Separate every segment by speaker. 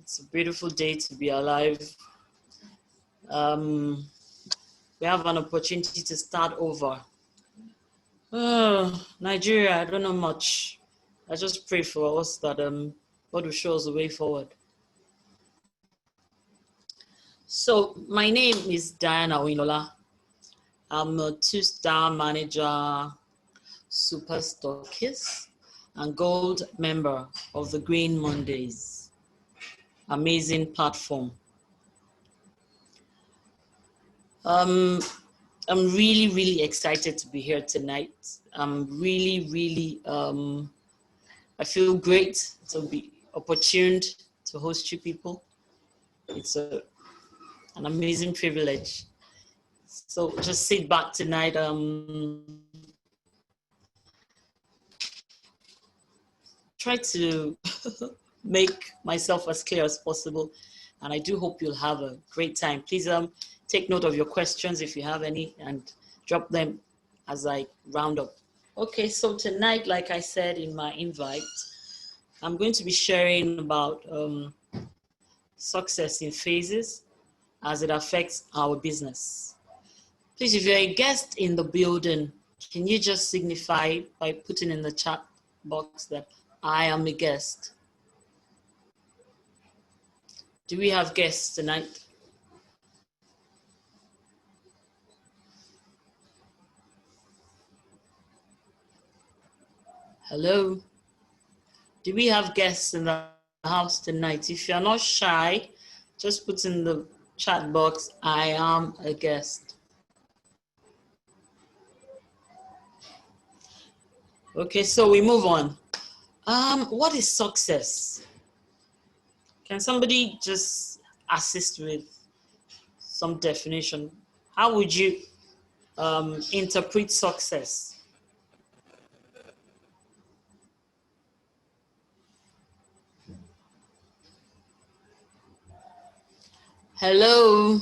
Speaker 1: It's a beautiful day to be alive. We have an opportunity to start over. Nigeria, I don't know much. I just pray for us that God will show us the way forward. So my name is Diana Oyinlola. I'm a 2-star manager, super stockist, and gold member of the Green Mondays. Amazing platform. I'm really, really excited to be here tonight. I'm really, I feel great to be opportuned to host you people. It's an amazing privilege. So just sit back tonight. Try to make myself as clear as possible, and I do hope you'll have a great time. Please take note of your questions if you have any and drop them as I round up. Okay, so tonight, like I said in my invite, I'm going to be sharing about success in phases as it affects our business. Please, if you're a guest in the building, can you just signify by putting in the chat box that I am a guest? Do we have guests tonight? Hello? Do we have guests in the house tonight? If you're not shy, just put in the chat box, I am a guest. Okay, so we move on. What is success? Can somebody just assist with some definition? How would you interpret success? Hello?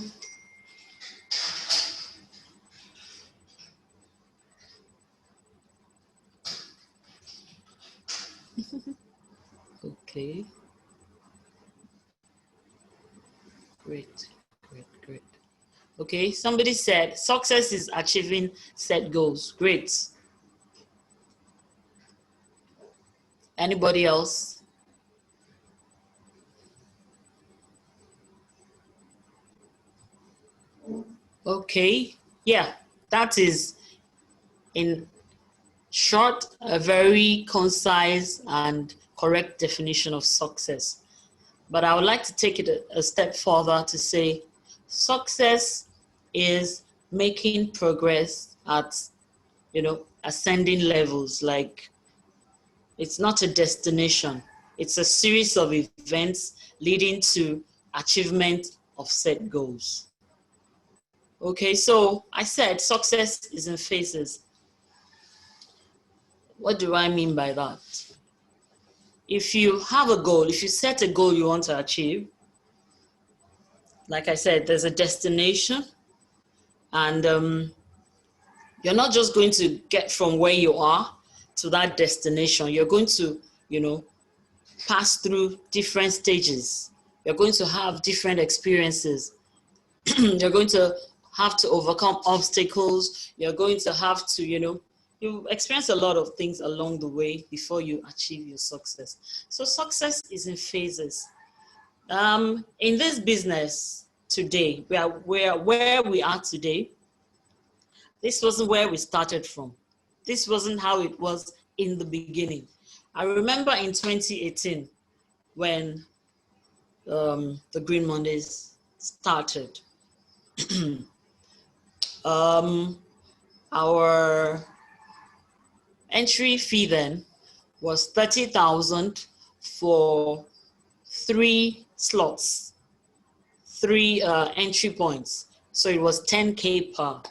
Speaker 1: Okay. Great. Okay, somebody said success is achieving set goals. Great. Anybody else? Okay, yeah, that is in short, a very concise and correct definition of success. But I would like to take it a step further to say success is making progress at, ascending levels. Like, it's not a destination. It's a series of events leading to achievement of set goals. Okay, so I said success is in phases. What do I mean by that? If you have a goal, if you set a goal you want to achieve, like I said, there's a destination, and you're not just going to get from where you are to that destination. You're going to, pass through different stages. You're going to have different experiences. You're going to have to overcome obstacles. You're going to have to, you experience a lot of things along the way before you achieve your success. So success is in phases. In this business today, where we are today, this wasn't where we started from. This wasn't how it was in the beginning. I remember in 2018 when the Green Mondays started. Our entry fee then was 30,000 for 3 slots, 3 entry points. So it was 10K per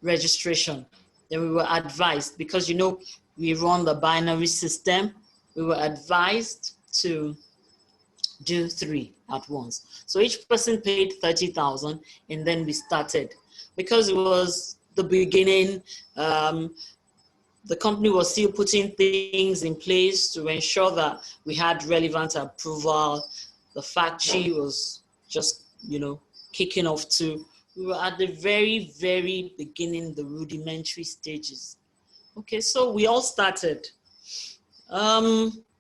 Speaker 1: registration. Then we were advised, because we run the binary system, we were advised to do 3 at once. So each person paid 30,000, and then we started. Because it was the beginning, the company was still putting things in place to ensure that we had relevant approval. The factory was just, kicking off too. We were at the very, very beginning, the rudimentary stages. Okay, so we all started.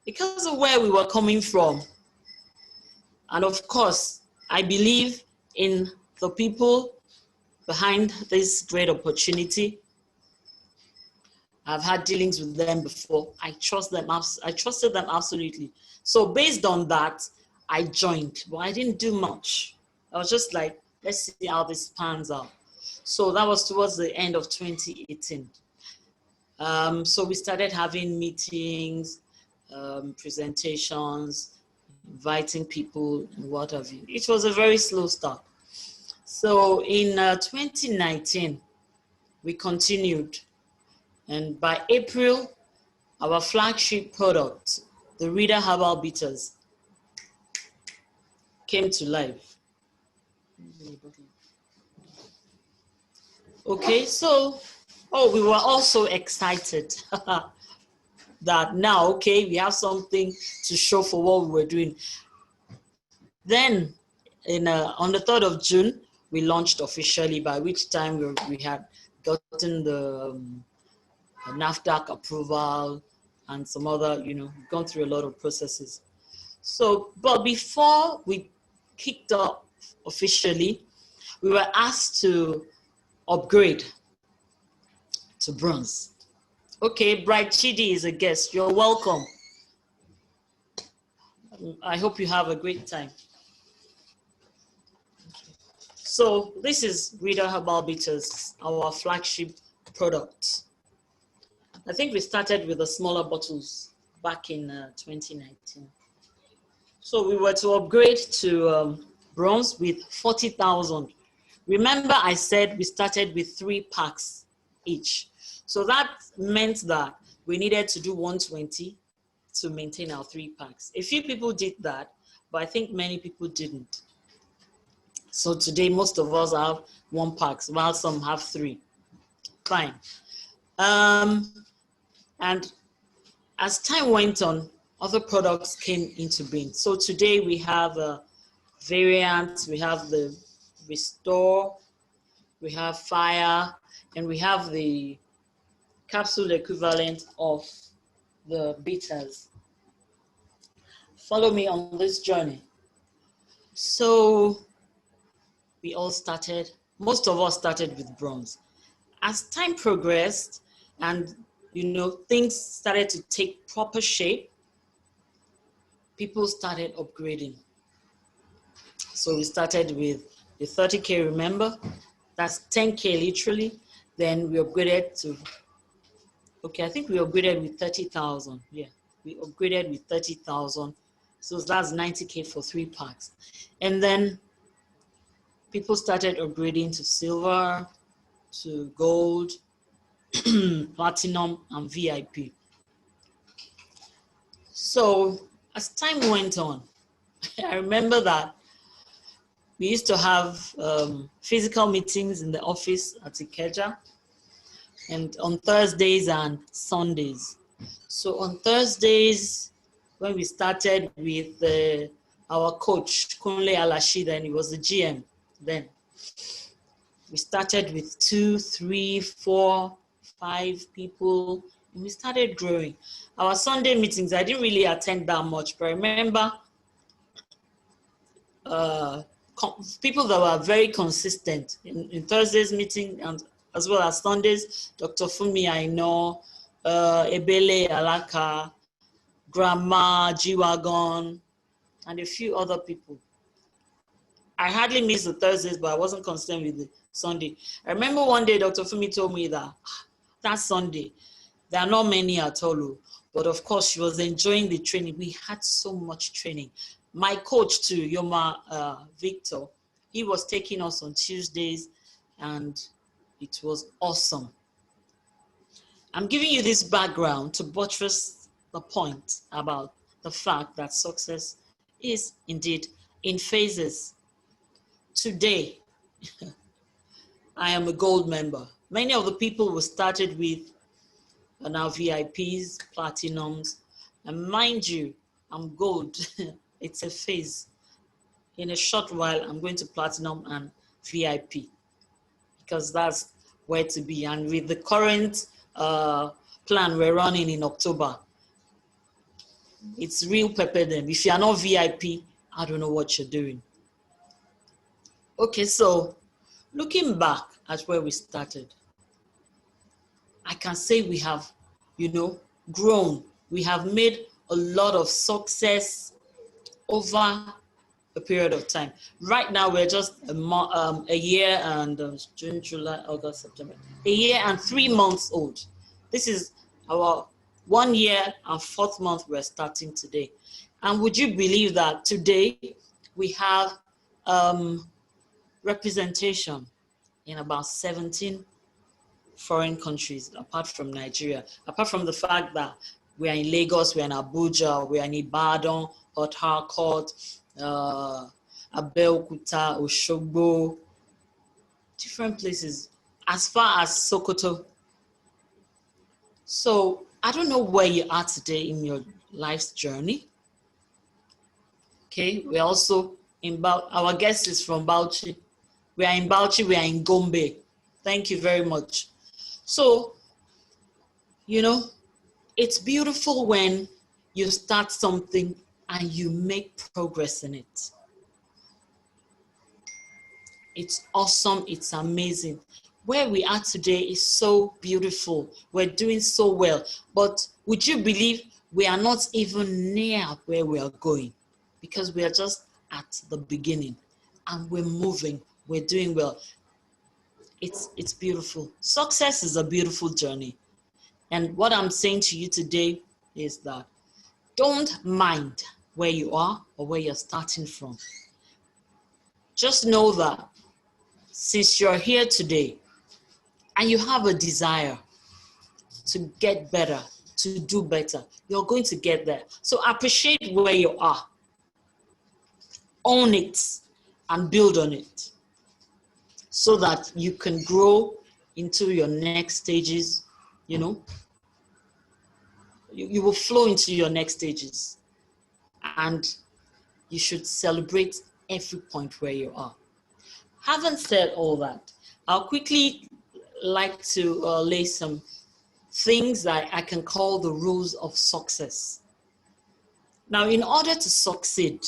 Speaker 1: Because of where we were coming from, and of course, I believe in the people behind this great opportunity. I've had dealings with them before. I trusted them absolutely. So based on that, I joined, but I didn't do much. I was just like, let's see how this pans out. So that was towards the end of 2018. So we started having meetings, presentations, inviting people, and what have you. It was a very slow start. So in 2019, we continued. And by April, our flagship product, the Reader Herbal Bitters, came to life. Okay, so, we were also excited that now, okay, we have something to show for what we were doing. Then, on the 3rd of June, we launched officially, by which time we had gotten the NAFDAC approval and some other, gone through a lot of processes. So, but before we kicked off officially, we were asked to upgrade to bronze. Okay, Bright Chidi is a guest. You're welcome. I hope you have a great time. So this is Reader Herbal Bitters, our flagship product. I think we started with the smaller bottles back in 2019. So we were to upgrade to bronze with 40,000. Remember I said we started with 3 packs each. So that meant that we needed to do 120 to maintain our 3 packs. A few people did that, but I think many people didn't. So today, most of us have 1 pack, while some have 3. Fine. And as time went on, other products came into being. So today we have a variant, we have the Restore, we have Fire, and we have the capsule equivalent of the bitters. Follow me on this journey. So we all started, most of us started with bronze. As time progressed and things started to take proper shape, people started upgrading. So we started with the 30K, remember? That's 10K literally. Then we upgraded to, I think we upgraded with 30,000. Yeah, we upgraded with 30,000. So that's 90K for 3 packs. And then people started upgrading to silver, to gold, platinum, and VIP. So as time went on, I remember that we used to have physical meetings in the office at Ikeja, and on Thursdays and Sundays. So on Thursdays, when we started with our coach, Kunle Alashida, and he was the GM then. We started with 2, 3, 4, 5 people, and we started growing. Our Sunday meetings, I didn't really attend that much, but I remember people that were very consistent in Thursday's meeting and as well as Sundays. Dr. Fumi, I know, Ebele Alaka, Grandma, G-Wagon, and a few other people. I hardly missed the Thursdays, but I wasn't consistent with the Sunday. I remember one day Dr. Fumi told me that Sunday, there are not many at all, but of course she was enjoying the training. We had so much training. My coach too, Yoma Victor, he was taking us on Tuesdays, and it was awesome. I'm giving you this background to buttress the point about the fact that success is indeed in phases. Today, I am a gold member. Many of the people we started with are now VIPs, platinums, and mind you, I'm gold. It's a phase. in a short while, I'm going to Platinum and VIP because that's where to be. And with the current plan we're running in October, it's real pepper them. If you are not VIP, I don't know what you're doing. Okay, so looking back at where we started, I can say we have, grown. We have made a lot of success over a period of time. Right now, we're just a year and June, July, August, September. A year and 3 months old. This is our 1 year and 4th month we're starting today. And would you believe that today we have representation in about 17 foreign countries apart from Nigeria, apart from the fact that we are in Lagos, we are in Abuja, we are in Ibadan, Port Harcourt, Abeokuta, Oshogbo, different places, as far as Sokoto. So I don't know where you are today in your life's journey. Okay, we're also in our guest is from Bauchi. We are in Bauchi, we are in Gombe. Thank you very much. So, it's beautiful when you start something and you make progress in it. It's awesome, it's amazing. Where we are today is so beautiful. We're doing so well. But would you believe we are not even near where we are going? Because we are just at the beginning and we're moving, we're doing well. It's beautiful. Success is a beautiful journey. And what I'm saying to you today is that don't mind where you are or where you're starting from. Just know that since you're here today and you have a desire to get better, to do better, you're going to get there. So appreciate where you are. Own it and build on it so that you can grow into your next stages, you will flow into your next stages, and you should celebrate every point where you are. Having said all that, I'll quickly like to lay some things that I can call the rules of success. Now, in order to succeed,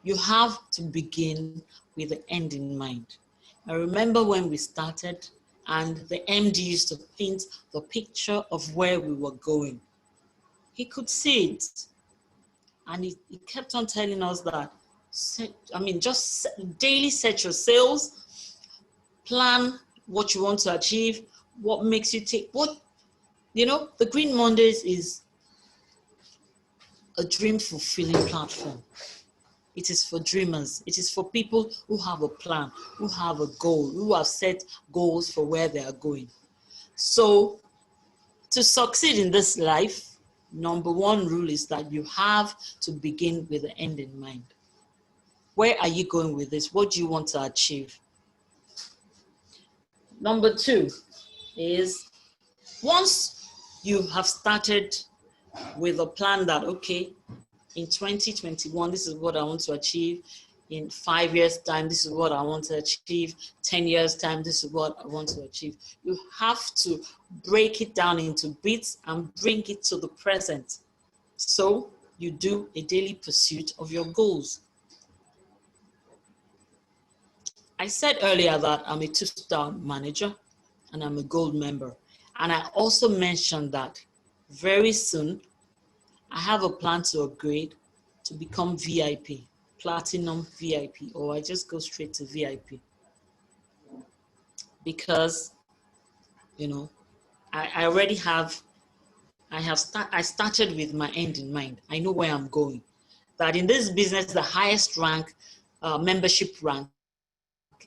Speaker 1: you have to begin with the end in mind. I remember when we started and the MD used to paint the picture of where we were going. He could see it. And he kept on telling us that, just daily set your sails, plan what you want to achieve, what makes you take, the Green Mondays is a dream fulfilling platform. It is for dreamers. It is for people who have a plan, who have a goal, who have set goals for where they are going. So to succeed in this life, number one rule is that you have to begin with the end in mind. Where are you going with this? What do you want to achieve? Number two is once you have started with a plan that, okay, in 2021, this is what I want to achieve. In 5 years' time, this is what I want to achieve. 10 years' time, this is what I want to achieve. You have to break it down into bits and bring it to the present. So you do a daily pursuit of your goals. I said earlier that I'm a 2-star manager and I'm a gold member. And I also mentioned that very soon, I have a plan to upgrade to become VIP, Platinum VIP, or I just go straight to VIP. Because, I already have, I started with my end in mind. I know where I'm going. That in this business, the highest rank, membership rank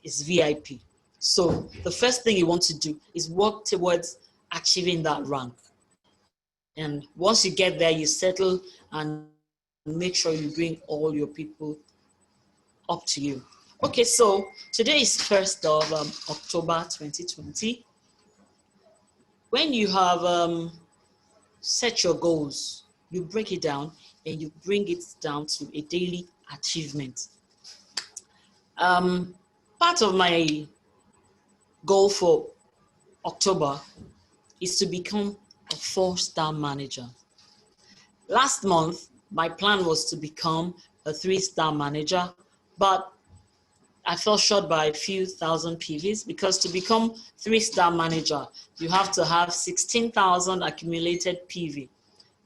Speaker 1: is VIP. So the first thing you want to do is work towards achieving that rank. And once you get there, you settle and make sure you bring all your people up to you. Okay, so today is 1st of October 2020. When you have set your goals, you break it down and you bring it down to a daily achievement. Part of my goal for October is to become a 4-star manager. Last month, my plan was to become a 3-star manager, but I fell short by a few thousand PVs, because to become 3-star manager, you have to have 16,000 accumulated PV.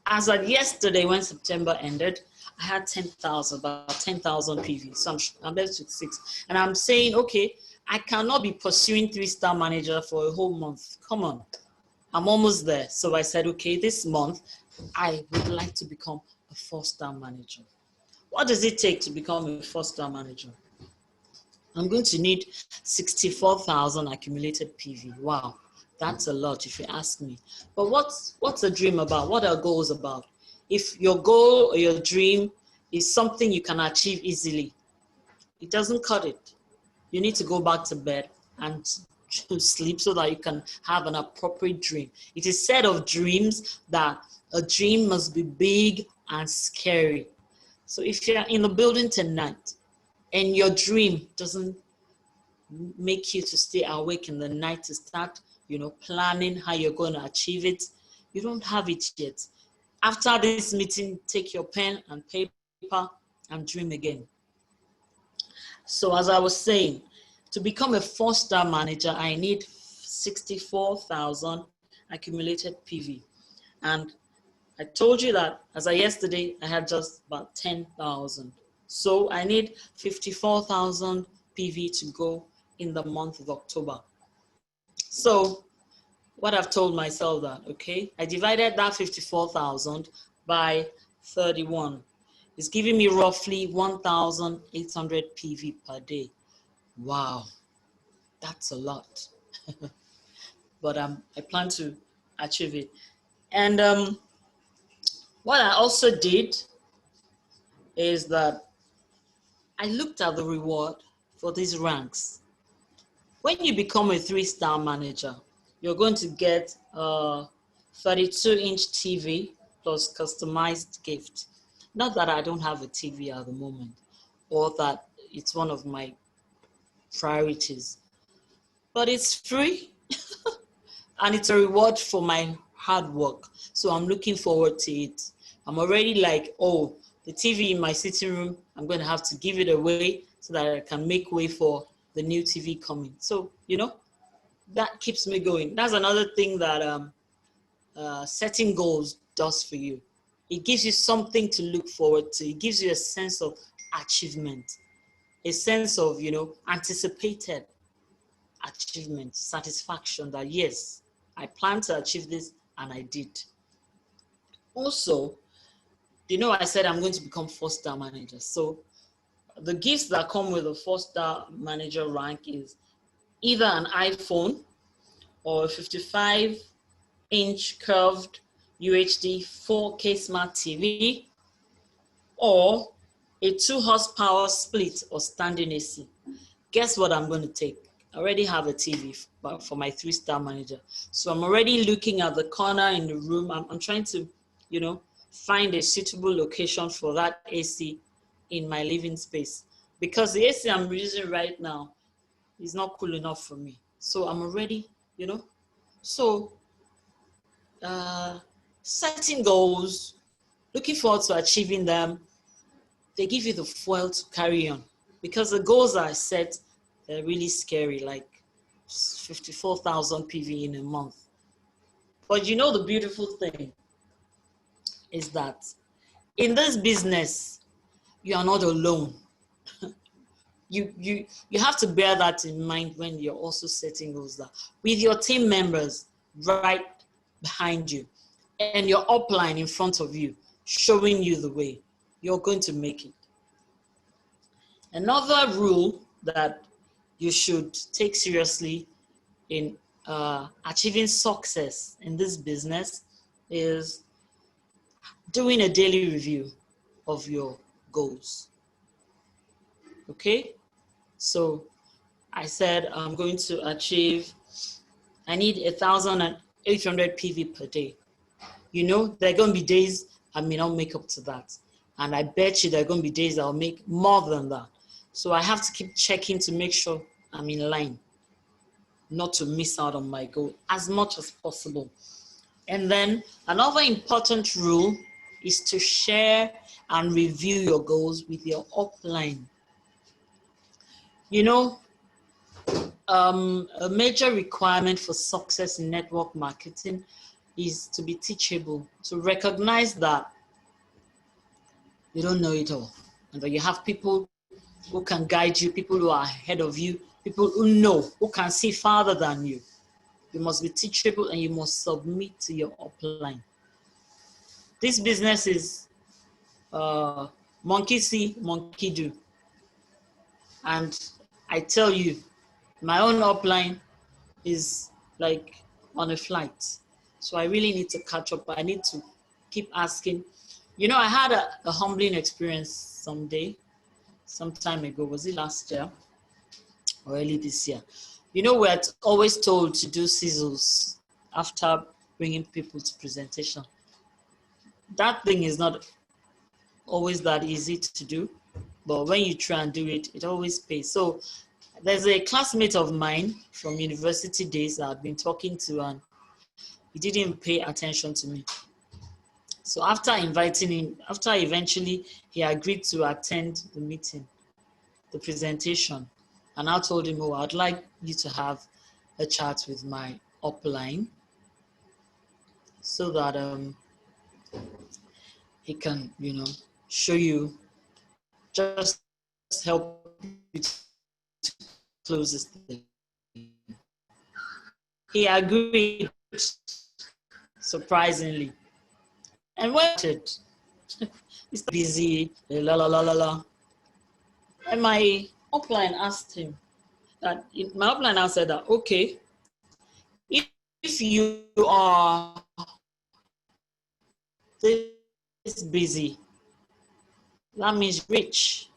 Speaker 1: As of yesterday, when September ended, I had 10,000, about 10,000 PV. So I'm left with 6. And I'm saying, okay, I cannot be pursuing 3-star manager for a whole month. Come on. I'm almost there. So I said, okay, this month, I would like to become a 4-star manager. What does it take to become a 4-star manager? I'm going to need 64,000 accumulated PV. Wow, that's a lot if you ask me. But what's a dream about? What are goals about? If your goal or your dream is something you can achieve easily, it doesn't cut it. You need to go back to bed and sleep so that you can have an appropriate dream. It is said of dreams that a dream must be big and scary. So if you're in the building tonight and your dream doesn't make you to stay awake in the night to start, planning how you're going to achieve it, you don't have it yet. After this meeting, take your pen and paper and dream again. So as I was saying, to become a 4-star manager, I need 64,000 accumulated PV. And I told you that as of yesterday, I had just about 10,000. So I need 54,000 PV to go in the month of October. So what I've told myself that, okay, I divided that 54,000 by 31. It's giving me roughly 1,800 PV per day. Wow, that's a lot. But I plan to achieve it. And what I also did is that I looked at the reward for these ranks. When you become a 3-star manager, you're going to get a 32-inch TV plus customized gift. Not that I don't have a TV at the moment, or that it's one of my priorities, but it's free and it's a reward for my hard work. So I'm looking forward to it. I'm already like, oh, the TV in my sitting room, I'm going to have to give it away so that I can make way for the new TV coming. So, that keeps me going. That's another thing that setting goals does for you. It gives you something to look forward to. It gives you a sense of achievement, a sense of, anticipated achievement, satisfaction that, yes, I planned to achieve this and I did. Also, I said I'm going to become 4-star manager. So the gifts that come with a 4-star manager rank is either an iPhone or a 55-inch curved UHD 4K smart TV, or a 2-horsepower split or standing AC. Guess what I'm going to take? I already have a TV for my 3-star manager. So I'm already looking at the corner in the room. I'm trying to, find a suitable location for that AC in my living space, because the AC I'm using right now is not cool enough for me. So I'm already, so setting goals, looking forward to achieving them, they give you the fuel to carry on, because the goals I set, they're really scary, like 54,000 PV in a month. But the beautiful thing is that in this business, you are not alone. You have to bear that in mind when you're also setting goals, that with your team members right behind you and your upline in front of you, showing you the way, you're going to make it. Another rule that you should take seriously in achieving success in this business is doing a daily review of your goals. Okay, so I said I'm going to achieve, I need 1,800 PV per day. There are going to be days I may not make up to that. And I bet you there are going to be days I'll make more than that. So I have to keep checking to make sure I'm in line, not to miss out on my goal as much as possible. And then another important rule is to share and review your goals with your upline. You know, a major requirement for success in network marketing is to be teachable, to recognize that you don't know it all, and that you have people who can guide you, people who are ahead of you, people who know, who can see farther than you. You must be teachable and you must submit to your upline. This business is monkey see, monkey do. And I tell you, my own upline is like on a flight. So I really need to catch up. I need to keep asking. You know, I had a humbling experience some time ago. Was it last year or early this year? You know, we're always told to do sizzles after bringing people to presentation. That thing is not always that easy to do, but when you try and do it, it always pays. So there's a classmate of mine from university days that I've been talking to, and he didn't pay attention to me. So after inviting him, after eventually he agreed to attend the meeting, the presentation, and I told him, oh, I'd like you to have a chat with my upline so that he can, you know, show you, just help you to close this thing. He agreed, surprisingly. And waited. He's busy, la la la la la. And my upline asked him that, my upline now said that, okay, if you are this busy, that means rich.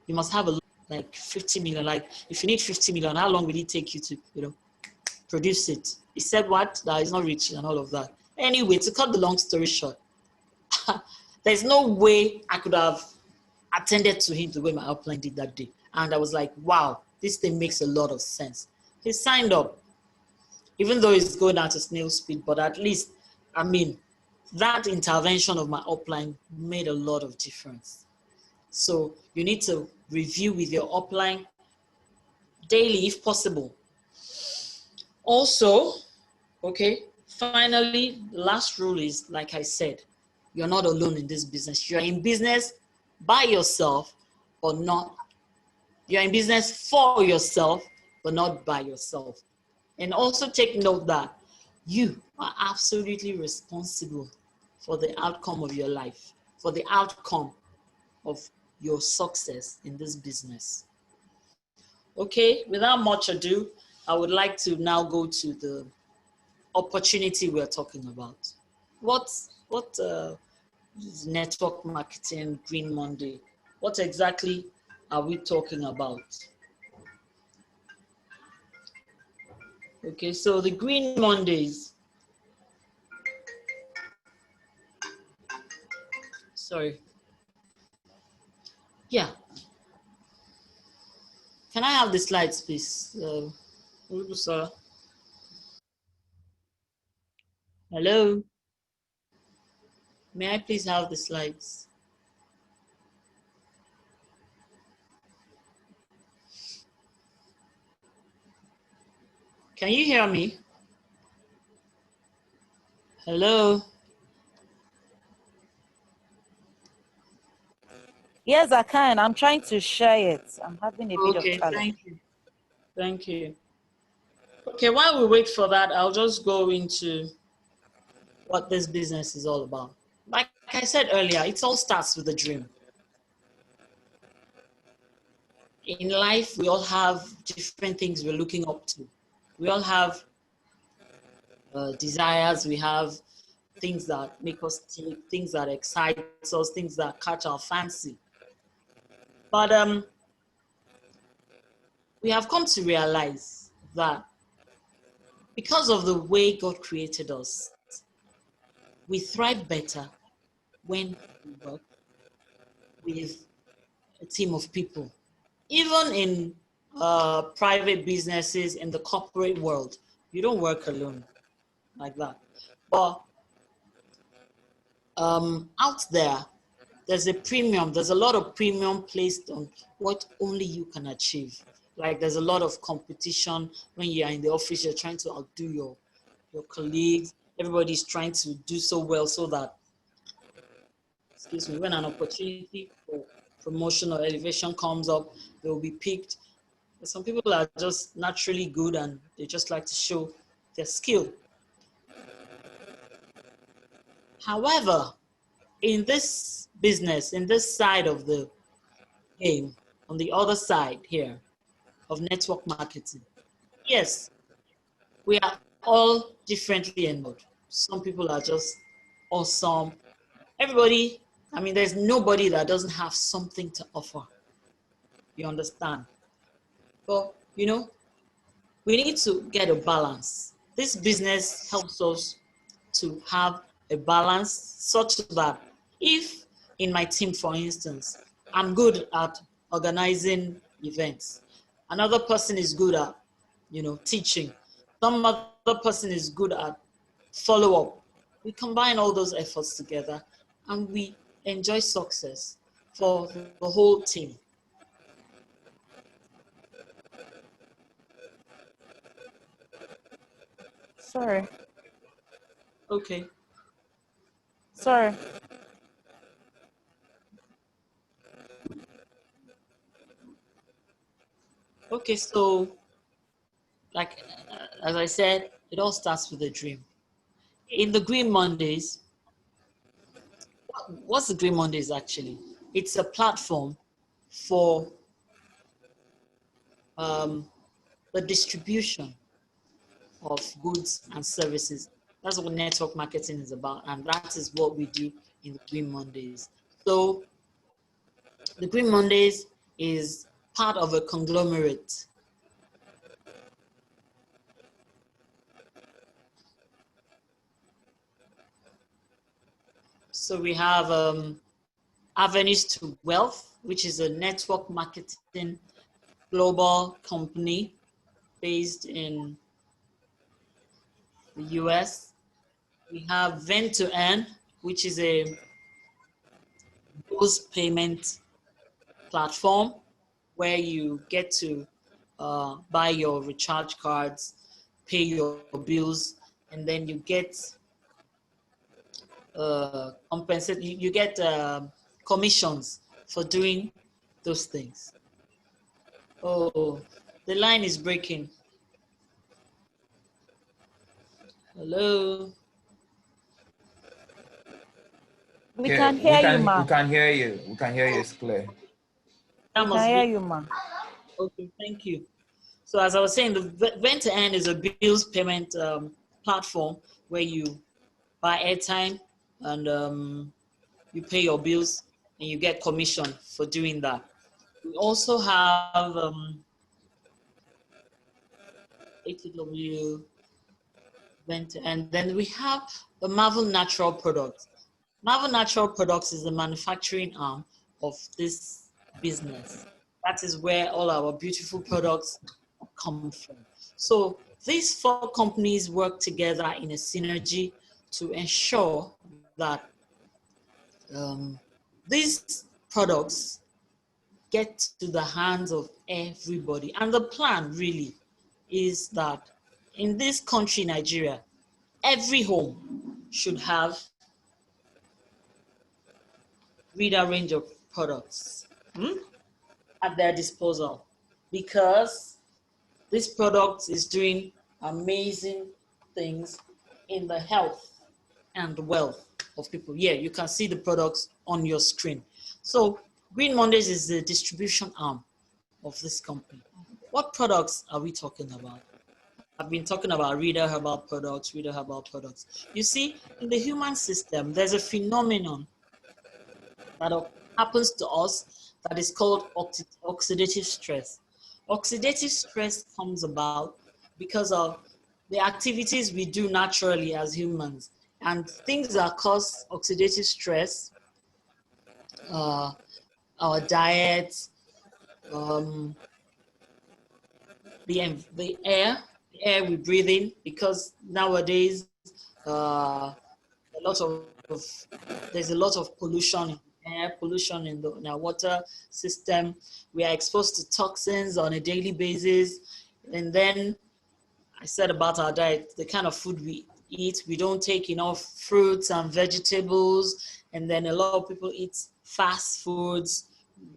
Speaker 1: You must have like 50 million. Like if you need 50 million, how long will it take you to, you know, produce it? He said what? That is not rich and all of that. Anyway, to cut the long story short, there's no way I could have attended to him the way my upline did that day. And I was like, wow, this thing makes a lot of sense. He signed up, even though it's going at a snail speed, but at least, I mean, that intervention of my upline made a lot of difference. So you need to review with your upline daily if possible. Also, okay, finally, the last rule is, like I said, you're not alone in this business. You're in business by yourself or not. You're in business for yourself, but not by yourself. And also take note that you are absolutely responsible for the outcome of your life, for the outcome of your success in this business. Okay, without much ado, I would like to now go to the opportunity we're talking about. What is network marketing, Green Monday? What exactly are we talking about? Okay, so the Green Mondays. Sorry. Yeah. Can I have the slides, please? Hello. May I please have the slides? Can you hear me? Hello.
Speaker 2: Yes, I can. I'm trying to share it. I'm having a bit of challenge.
Speaker 1: Thank you. Thank you. Okay, while we wait for that, I'll just go into what this business is all about. Like I said earlier, it all starts with a dream. In life, we all have different things we're looking up to. We all have desires, we have things that make us tick, things that excite us, things that catch our fancy. But we have come to realize that because of the way God created us, we thrive better when we work with a team of people. Even in private businesses, in the corporate world, you don't work alone like that. But out there, there's a lot of premium placed on what only you can achieve. Like there's a lot of competition when you're in the office, you're trying to outdo your colleagues. Everybody's trying to do so well so that, excuse me, when an opportunity for promotion or elevation comes up, they will be picked. But some people are just naturally good and they just like to show their skill. However, in this business, in this side of the game, on the other side here of network marketing, yes, we are all differently endowed. Some people are just awesome. Everybody, I mean, there's nobody that doesn't have something to offer. You understand? But, we need to get a balance. This business helps us to have a balance such that if in my team, for instance, I'm good at organizing events, another person is good at, teaching, some other person is good at follow-up. We combine all those efforts together and we enjoy success for the whole team.
Speaker 2: Sorry.
Speaker 1: Okay.
Speaker 2: Sorry.
Speaker 1: Okay, so like as I said, it all starts with a dream. In the Green Mondays, what's the Green Mondays actually? It's a platform for the distribution of goods and services. That's what network marketing is about, and that is what we do in the Green Mondays. So the Green Mondays is part of a conglomerate. So we have Avenues to Wealth, which is a network marketing global company based in the US. We have Vent to Earn, which is a bills payment platform where you get to buy your recharge cards, pay your bills, and then you get compensated. You get commissions for doing those things. Oh, the line is breaking. Hello.
Speaker 2: We
Speaker 3: Yeah,
Speaker 2: can hear you,
Speaker 3: we
Speaker 2: ma.
Speaker 3: can hear you. We can hear you. It's clear.
Speaker 1: That
Speaker 2: We can
Speaker 1: must
Speaker 2: hear
Speaker 1: be
Speaker 2: you, ma.
Speaker 1: okay. Thank you. So as I was saying, the Vent to Earn is a bills payment platform where you buy airtime and you pay your bills and you get commission for doing that. We also have ATW Vent, and then we have the Marvel Natural Products. Marvel Natural Products is the manufacturing arm of this business. That is where all our beautiful products come from. So these four companies work together in a synergy to ensure that these products get to the hands of everybody. And the plan really is that in this country, Nigeria, every home should have reader range of products at their disposal, because this product is doing amazing things in the health and wealth of people. Yeah, you can see the products on your screen. So Green Mondays is the distribution arm of this company. What products are we talking about? I've been talking about reader herbal products, reader herbal products. You see, in the human system, there's a phenomenon that happens to us that is called oxidative stress. Oxidative stress comes about because of the activities we do naturally as humans, and things that cause oxidative stress our diet, um, the air we breathe in, because nowadays a lot of there's a lot of pollution in air, pollution in our water system. We are exposed to toxins on a daily basis, and then I said about our diet, the kind of food we eat. We don't take enough fruits and vegetables, and then a lot of people eat fast foods.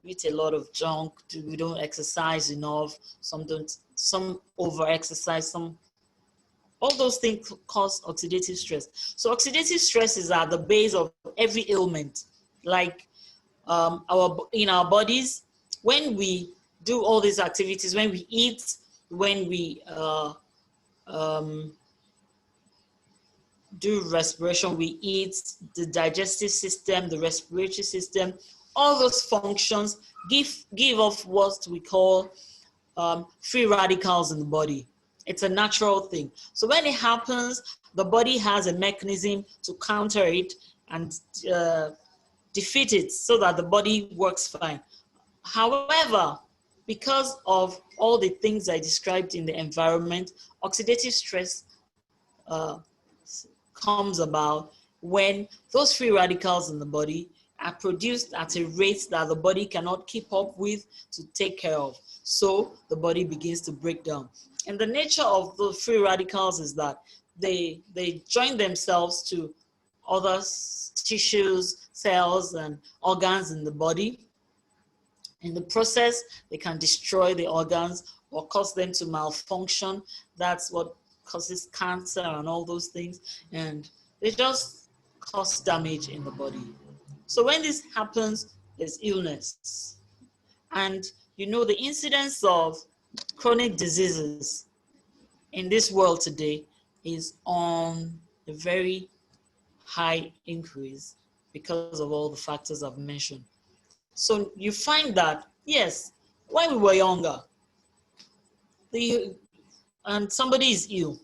Speaker 1: We eat a lot of junk. We don't exercise enough. Some don't. Some over exercise. Some, all those things cause oxidative stress. So oxidative stress is at the base of every ailment. Like in our bodies, when we do all these activities, when we eat, when we um, do respiration, we eat, the digestive system, the respiratory system, all those functions give off what we call free radicals in the body. It's a natural thing. So when it happens, the body has a mechanism to counter it and defeat it so that the body works fine. However, because of all the things I described in the environment, oxidative stress uh, comes about when those free radicals in the body are produced at a rate that the body cannot keep up with to take care of. So the body begins to break down. And the nature of the free radicals is that they join themselves to other tissues, cells, and organs in the body. In the process, they can destroy the organs or cause them to malfunction. That's what causes cancer and all those things. And they just cause damage in the body. So when this happens, there's illness. And you know, the incidence of chronic diseases in this world today is on a very high increase because of all the factors I've mentioned. So you find that, yes, when we were younger, and somebody is ill,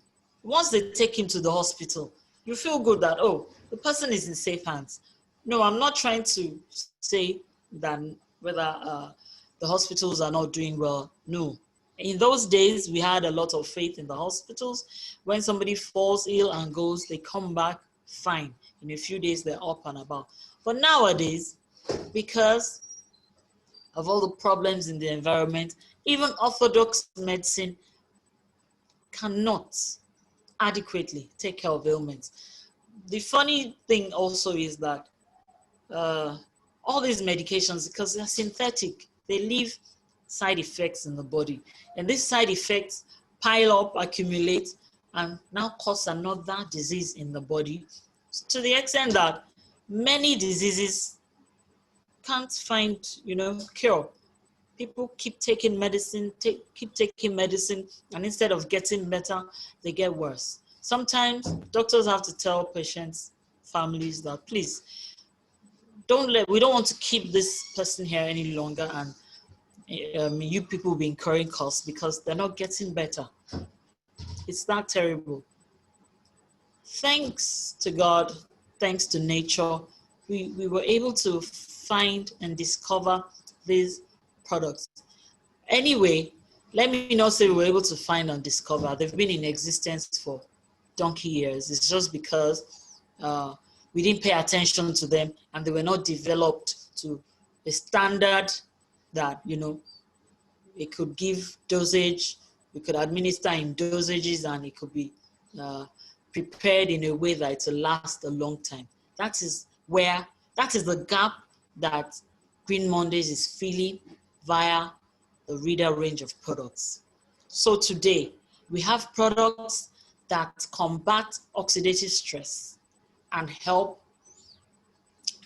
Speaker 1: once they take him to the hospital, you feel good that, oh, the person is in safe hands. No, I'm not trying to say that whether the hospitals are not doing well. No. In those days, we had a lot of faith in the hospitals. When somebody falls ill and goes, they come back fine. In a few days, they're up and about. But nowadays, because of all the problems in the environment, even orthodox medicine cannot adequately take care of ailments. The funny thing also is that all these medications, because they're synthetic, they leave side effects in the body. And these side effects pile up, accumulate, and now cause another disease in the body, to the extent that many diseases can't find, cure. People keep taking medicine, and instead of getting better, they get worse. Sometimes doctors have to tell patients, families that, please, we don't want to keep this person here any longer, and you people will be incurring costs because they're not getting better. It's that terrible. Thanks to God, thanks to nature, we were able to find and discover these products. Anyway, let me not say we were able to find and discover. They've been in existence for donkey years. It's just because we didn't pay attention to them and they were not developed to a standard that, it could give dosage, we could administer in dosages, and it could be prepared in a way that it will last a long time. That is the gap that Green Mondays is filling via the Reader range of products. So today, we have products that combat oxidative stress and help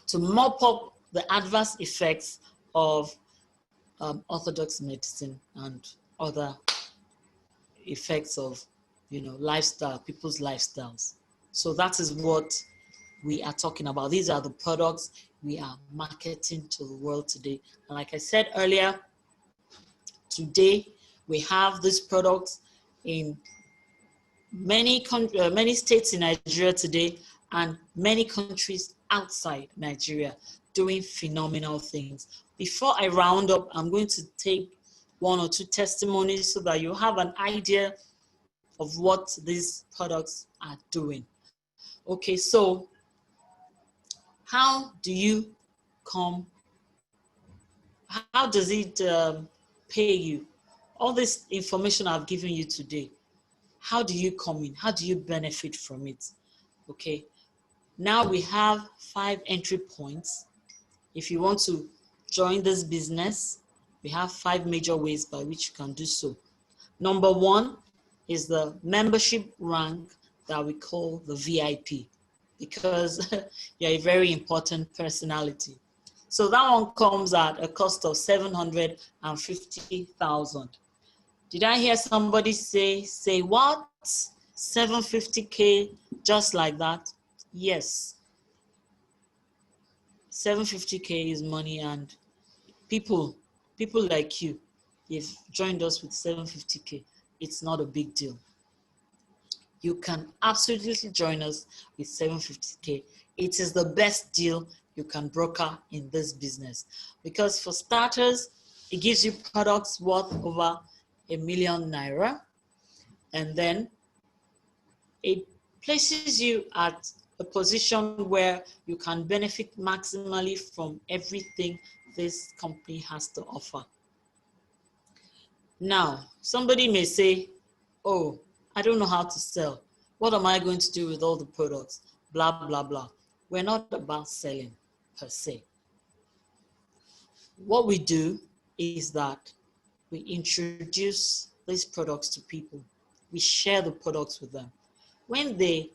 Speaker 1: to mop up the adverse effects of orthodox medicine and other effects of, lifestyle, people's lifestyles. So that is what we are talking about. These are the products we are marketing to the world today. And like I said earlier, today we have these products in many states in Nigeria today, and many countries outside Nigeria doing phenomenal things. Before I round up, I'm going to take one or two testimonies so that you have an idea of what these products are doing. Okay, so how do you come? How does it pay you? All this information I've given you today, how do you come in? How do you benefit from it? Okay, now we have 5 entry points. If you want to join this business, we have 5 major ways by which you can do so. Number 1 is the membership rank that we call the VIP, because you're a very important personality. So that one comes at a cost of 750,000. Did I hear somebody say what? 750K, just like that? Yes. 750K is money, and people like you, you've joined us with 750K. It's not a big deal. You can absolutely join us with 750K. It is the best deal you can broker in this business, because for starters, it gives you products worth over ₦1,000,000, and then it places you at a position where you can benefit maximally from everything this company has to offer. Now, somebody may say, oh, I don't know how to sell. What am I going to do with all the products? Blah, blah, blah. We're not about selling per se. What we do is that we introduce these products to people. We share the products with them. When they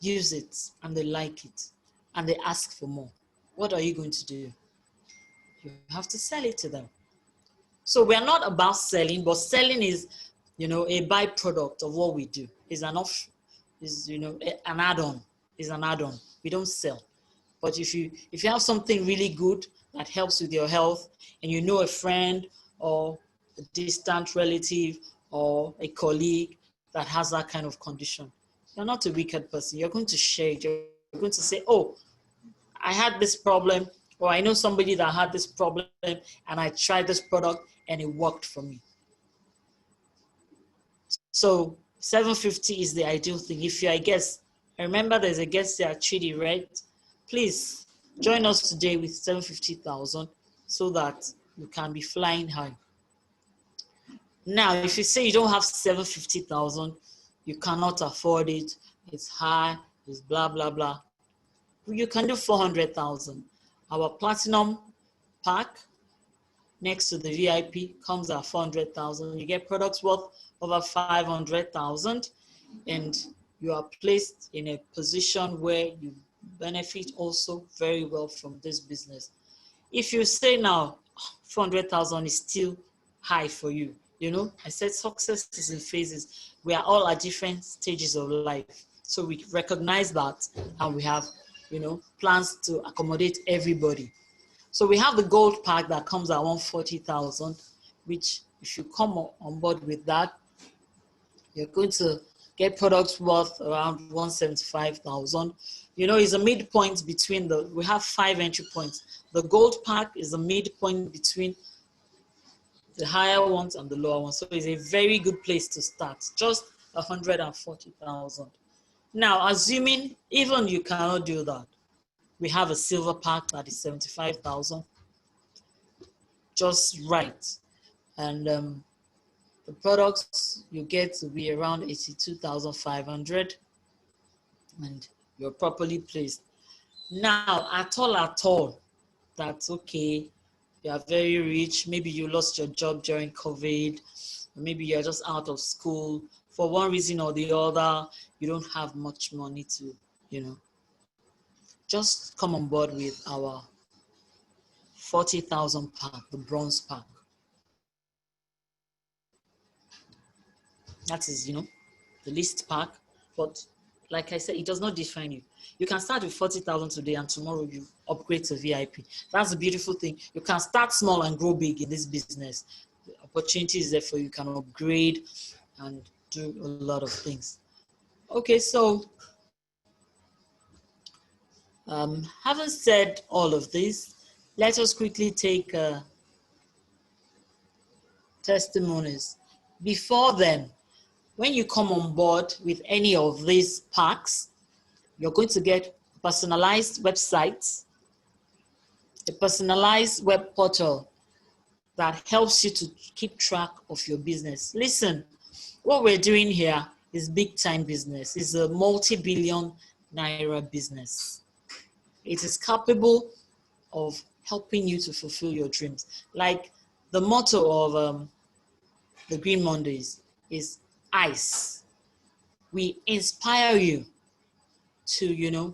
Speaker 1: use it and they like it and they ask for more, what are you going to do? You have to sell it to them. So we're not about selling, but selling is, a byproduct of what we do. Is an add-on. Is an add-on. We don't sell. But if you have something really good that helps with your health, and you know a friend or a distant relative or a colleague that has that kind of condition, you're not a wicked person. You're going to share it. You're going to say, oh, I had this problem, or I know somebody that had this problem, and I tried this product and it worked for me. So 750 is the ideal thing. If you're a guest, I remember there's a guest there, Chidi, right? Please join us today with 750,000 so that you can be flying high. Now, if you say you don't have 750,000, you cannot afford it, it's high, it's blah, blah, blah, you can do 400,000. Our platinum pack next to the VIP comes at 400,000. You get products worth over 500,000, and you are placed in a position where you benefit also very well from this business. If you say now 400,000 is still high for you, I said success is in phases. We are all at different stages of life, so we recognize that, and we have plans to accommodate everybody. So we have the gold pack that comes at 140,000, which if you come on board with that, you're going to get products worth around 175,000. It's a midpoint between we have 5 entry points. The gold pack is a midpoint between the higher ones and the lower ones. So it's a very good place to start, just 140,000. Now, assuming even you cannot do that, we have a silver pack that is 75,000, just right. And the products you get to be around 82,500, and you're properly placed. Now, at all, that's okay. You are very rich. Maybe you lost your job during COVID. Or maybe you're just out of school. For one reason or the other, you don't have much money to, just come on board with our 40,000 pack, the bronze pack. That is, the least pack. But like I said, it does not define you. You can start with 40,000 today, and tomorrow you upgrade to VIP. That's the beautiful thing. You can start small and grow big in this business. The opportunity is there for you. You can upgrade and do a lot of things. Okay, so having said all of this, let us quickly take testimonies. Before then, when you come on board with any of these packs, you're going to get personalized websites, a personalized web portal that helps you to keep track of your business. Listen, what we're doing here is big time business. It's a multi-billion naira business. It is capable of helping you to fulfill your dreams. Like the motto of the Green Mondays is ICE. We inspire you to,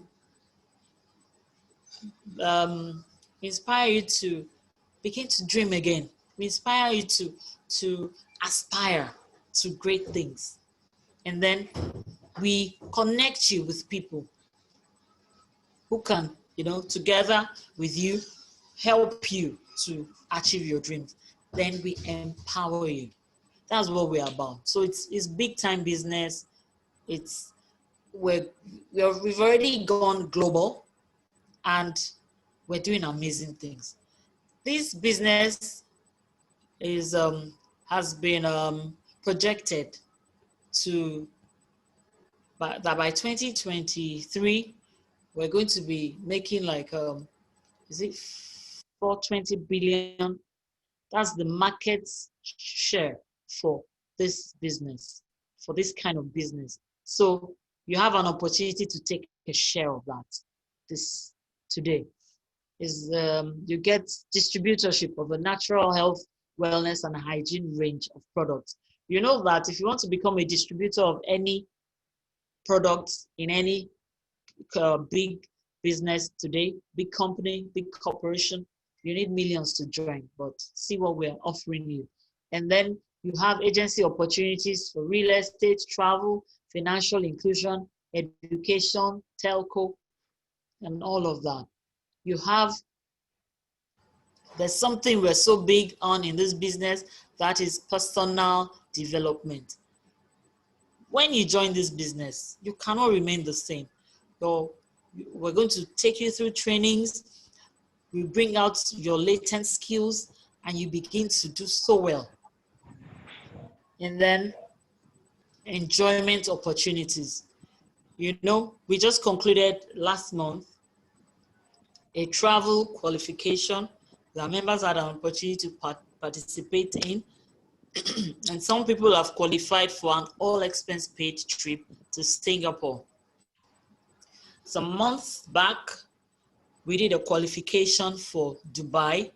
Speaker 1: inspire you to begin to dream again. We inspire you to aspire to great things. And then we connect you with people who can, together with you, help you to achieve your dreams. Then we empower you. That's what we're about. So it's big time business. We've already gone global, and we're doing amazing things. This business has been projected to that by 2023 we're going to be making like is it 420 billion? That's the market share for this business, for this kind of business. So you have an opportunity to take a share of that. This today is you get distributorship of a natural health, wellness, and hygiene range of products. You know that if you want to become a distributor of any product in any big business today, big company, big corporation, you need millions to join, but see what we're offering you. And then you have agency opportunities for real estate, travel, financial inclusion, education, telco, and all of that. There's something we're so big on in this business, that is personal development. When you join this business, you cannot remain the same. So we're going to take you through trainings. We bring out your latent skills and you begin to do so well. And then enjoyment opportunities. We just concluded last month a travel qualification that members had an opportunity to participate in. And some people have qualified for an all-expense paid trip to Singapore. Some months back, we did a qualification for Dubai,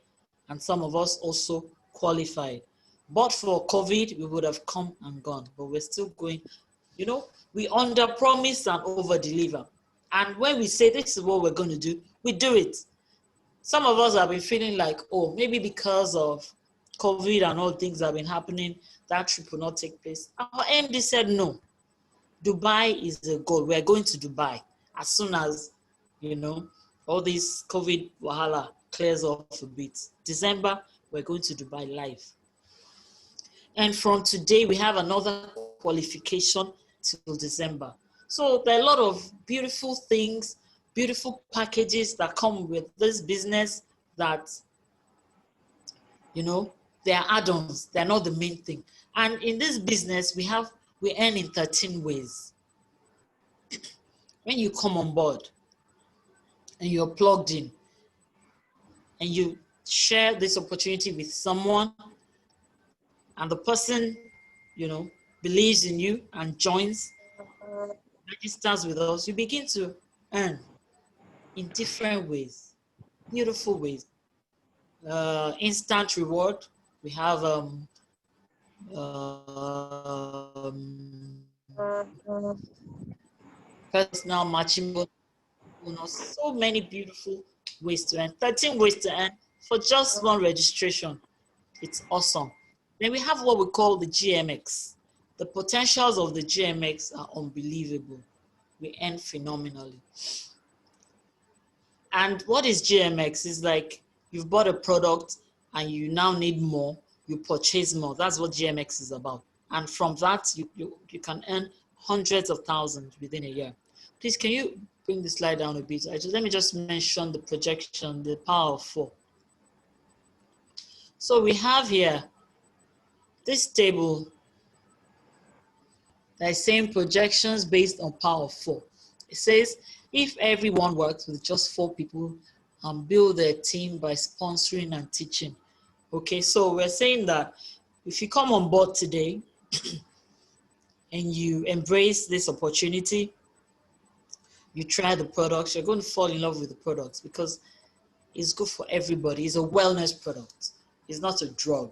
Speaker 1: and some of us also qualified. But for COVID, we would have come and gone, but we're still going. We under-promise and over-deliver. And when we say this is what we're going to do, we do it. Some of us have been feeling like, oh, maybe because of COVID and all things that have been happening, that trip will not take place. Our MD said no. Dubai is the goal. We're going to Dubai as soon as, all this COVID wahala clears off a bit. December, we're going to Dubai live. And from today, we have another qualification till December. So there are a lot of beautiful things, beautiful packages that come with this business that, they are add-ons. They're not the main thing. And in this business, we earn in 13 ways. When you come on board and you're plugged in and you share this opportunity with someone and the person, believes in you and joins, registers with us, you begin to earn in different ways, beautiful ways. Instant reward. We have personal matching bonus, so many beautiful ways to earn. 13 ways to earn for just one registration. It's awesome. Then we have what we call the GMX. The potentials of the GMX are unbelievable. We earn phenomenally. And what is GMX? It's like you've bought a product and you now need more, you purchase more. That's what GMX is about. And from that, you can earn hundreds of thousands within a year. Please, can you bring the slide down a bit? Let me just mention the projection, the power of 4. So we have here this table that is saying projections based on power of 4. It says if everyone works with just 4 people and build their team by sponsoring and teaching. Okay, so we're saying that if you come on board today and you embrace this opportunity, you try the products, you're going to fall in love with the products because it's good for everybody. It's a wellness product. It's not a drug.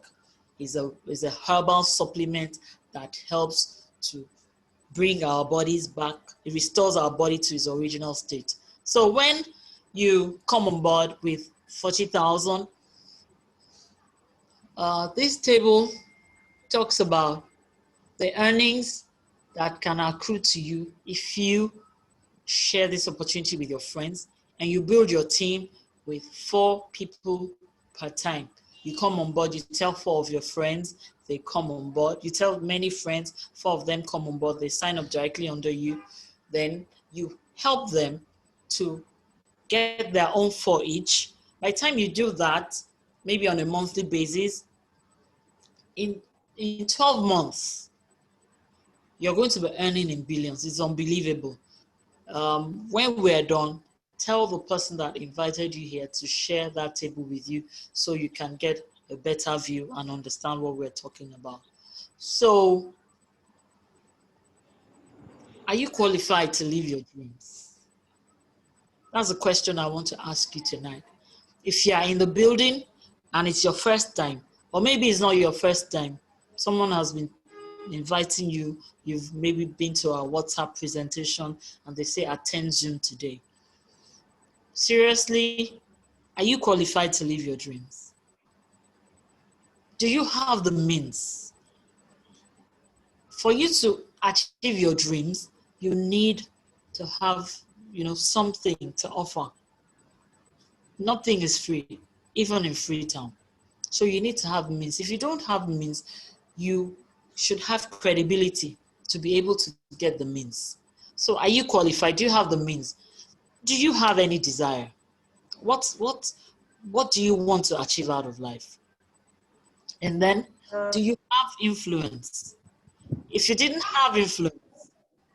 Speaker 1: It's a herbal supplement that helps to bring our bodies back. It restores our body to its original state. So when you come on board with 40,000, this table talks about the earnings that can accrue to you if you share this opportunity with your friends and you build your team with 4 people per time. You come on board, you tell 4 of your friends, they come on board. You tell many friends, 4 of them come on board, they sign up directly under you. Then you help them to get their own 4 each. By the time you do that, maybe on a monthly basis, in 12 months, you're going to be earning in billions. It's unbelievable. When we're done, tell the person that invited you here to share that table with you so you can get a better view and understand what we're talking about. So, are you qualified to live your dreams? That's a question I want to ask you tonight. If you are in the building and it's your first time, or maybe it's not your first time, someone has been inviting you, you've maybe been to a WhatsApp presentation and they say attend Zoom today. Seriously, are you qualified to live your dreams? Do you have the means? For you to achieve your dreams, you need to have, something to offer. Nothing is free, even in Freetown. So you need to have means. If you don't have means, you should have credibility to be able to get the means. So are you qualified? Do you have the means? Do you have any desire? What do you want to achieve out of life? And then, do you have influence? If you didn't have influence,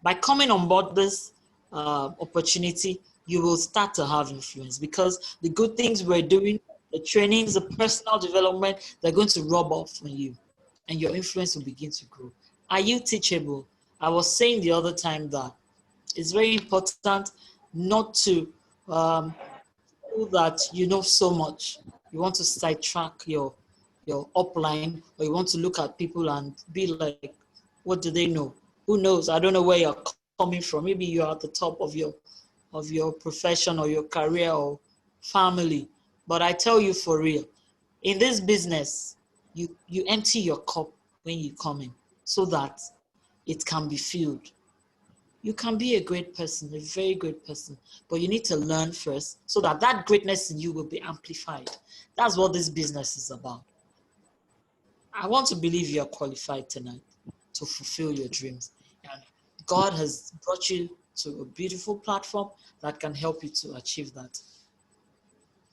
Speaker 1: by coming on board this opportunity, you will start to have influence because the good things we're doing, the trainings, the personal development, they're going to rub off on you and your influence will begin to grow. Are you teachable? I was saying the other time that it's very important not to feel that you know so much. You want to sidetrack your upline, or you want to look at people and be like, what do they know? Who knows? I don't know where you're coming from. Maybe you're at the top of your profession or your career or family. But I tell you for real, in this business, you empty your cup when you come in so that it can be filled. You can be a great person, a very great person, but you need to learn first so that that greatness in you will be amplified. That's what this business is about. I want to believe you're qualified tonight to fulfill your dreams. And God has brought you to a beautiful platform that can help you to achieve that.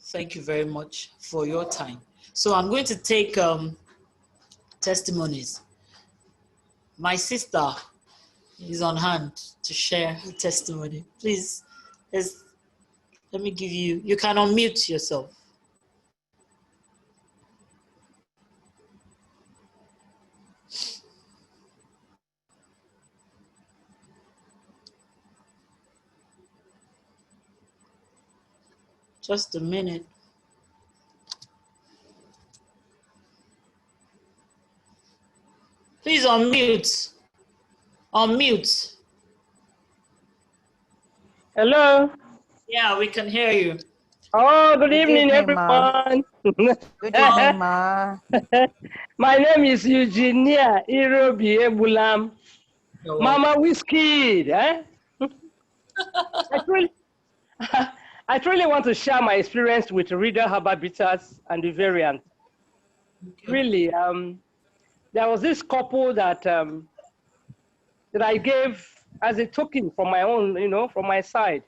Speaker 1: Thank you very much for your time. So I'm going to take testimonies. My sister is on hand to share her testimony. Please, let me give you can unmute yourself. Just a minute. Please unmute. Unmute.
Speaker 4: Hello.
Speaker 1: Yeah, we can hear you.
Speaker 4: Oh, good evening,
Speaker 2: Ma.
Speaker 4: everyone.
Speaker 2: Good evening, Ma.
Speaker 4: My name is Eugenia Irobi Ebulam. Mama Whiskey. I truly want to share my experience with Reader Herbal Bitters and the variant.
Speaker 1: Okay.
Speaker 4: Really, there was this couple that I gave as a token from my own, from my side.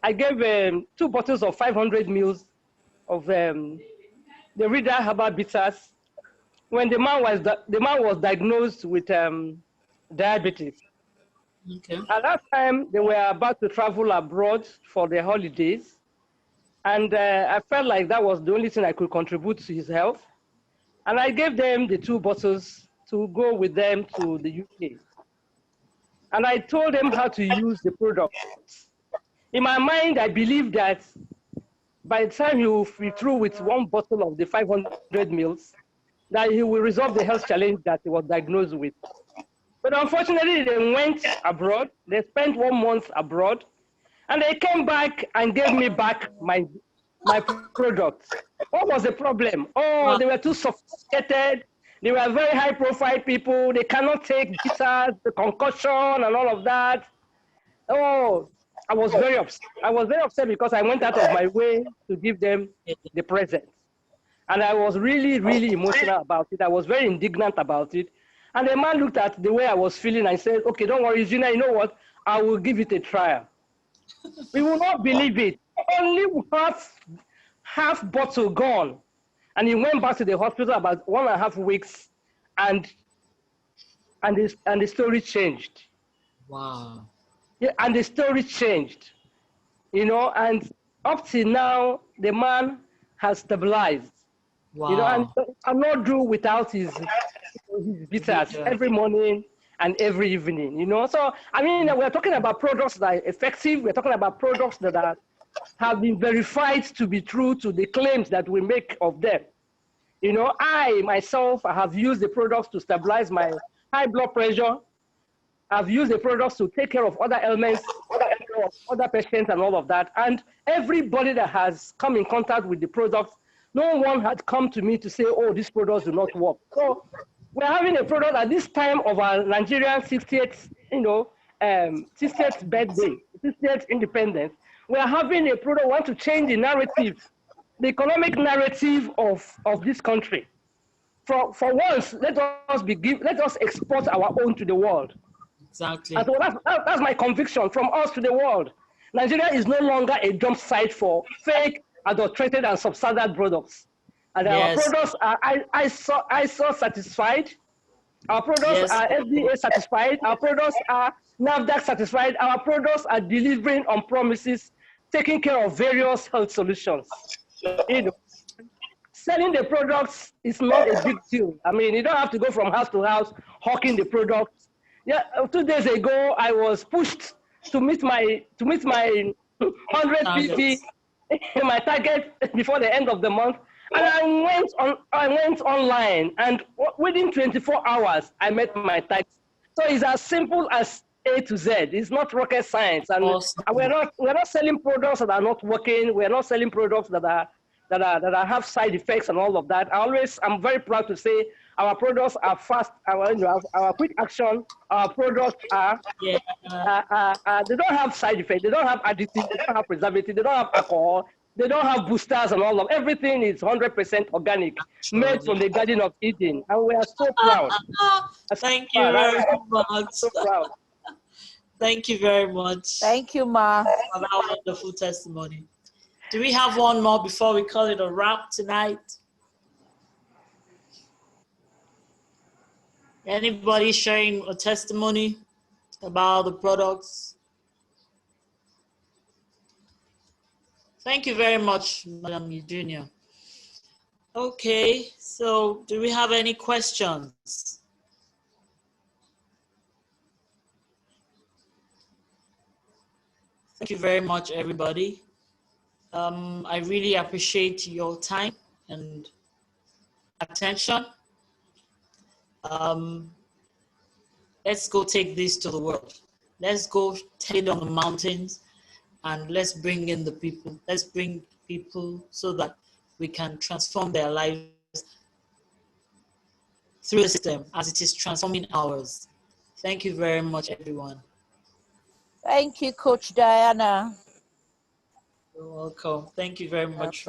Speaker 4: I gave 2 bottles of 500 mils of the reader herbal bitters when the man was diagnosed with diabetes.
Speaker 1: Okay.
Speaker 4: At that time, they were about to travel abroad for their holidays, and I felt like that was the only thing I could contribute to his health. And I gave them the 2 bottles to go with them to the UK. And I told them how to use the products. In my mind, I believed that by the time he will be through with 1 bottle of the 500 mils, that he will resolve the health challenge that he was diagnosed with. But unfortunately, they went abroad. They spent 1 month abroad, and they came back and gave me back my products. What was the problem? Oh, they were too sophisticated. They were very high-profile people. They cannot take bitters, the concussion, and all of that. Oh, I was very upset. I was very upset because I went out of my way to give them the present. And I was really, really emotional about it. I was very indignant about it. And the man looked at the way I was feeling and said, okay, don't worry, Gina, you know what? I will give it a trial. We will not believe it. Only half bottle gone. And he went back to the hospital about 1.5 weeks, and the story changed.
Speaker 1: Wow.
Speaker 4: Yeah, and the story changed, you know, and up till now, the man has stabilized.
Speaker 1: Wow.
Speaker 4: You know, and he cannot do without his bitters every morning and every evening, you know. So, I mean, we're talking about products that are effective. We're talking about products that have been verified to be true to the claims that we make of them. You know, I myself have used the products to stabilize my high blood pressure. I've used the products to take care of other ailments, other patients and all of that. And everybody that has come in contact with the products, no one had come to me to say, oh, these products do not work. So we're having a product at this time of our Nigerian 68th, 68th birthday, 68th independence. We're having a product, we want to change the narrative, the economic narrative of this country. For once, let us export our own to the world.
Speaker 1: Exactly.
Speaker 4: And so that's my conviction, from us to the world. Nigeria is no longer a dump site for fake, adulterated, and substandard products. And our products are ISO satisfied. Our products are FDA satisfied. Our products are NAFDAC satisfied. Our products are delivering on promises, taking care of various health solutions. You know, selling the products is not a big deal. I mean, you don't have to go from house to house hawking the products. Yeah, 2 days ago, I was pushed to meet my 100 pp, my target before the end of the month, and I went online, and within 24 hours, I met my target. So it's as simple as A to Z. It's not rocket science, and we're not selling products that are not working. We're not selling products that have side effects and all of that. I'm very proud to say our products are fast, our quick action, our products are, they don't have side effects, they don't have additives, they don't have preservatives, they don't have alcohol, they don't have boosters and all of everything is 100% organic, made from the Garden of Eden. And we are so proud.
Speaker 1: Thank you very much.
Speaker 4: So proud.
Speaker 1: Thank you very much.
Speaker 2: Thank you, Ma.
Speaker 1: For that wonderful testimony. Do we have one more before we call it a wrap tonight? Anybody sharing a testimony about the products? Thank you very much, Madam Eugenia. Okay, so do we have any questions? Thank you very much, everybody. I really appreciate your time and attention. Let's go take this to the world. Let's go take it on the mountains and let's bring in the people. Let's bring people so that we can transform their lives through the system as it is transforming ours. Thank you very much, everyone.
Speaker 2: Thank you, Coach Diana.
Speaker 1: You're welcome. Thank you very much.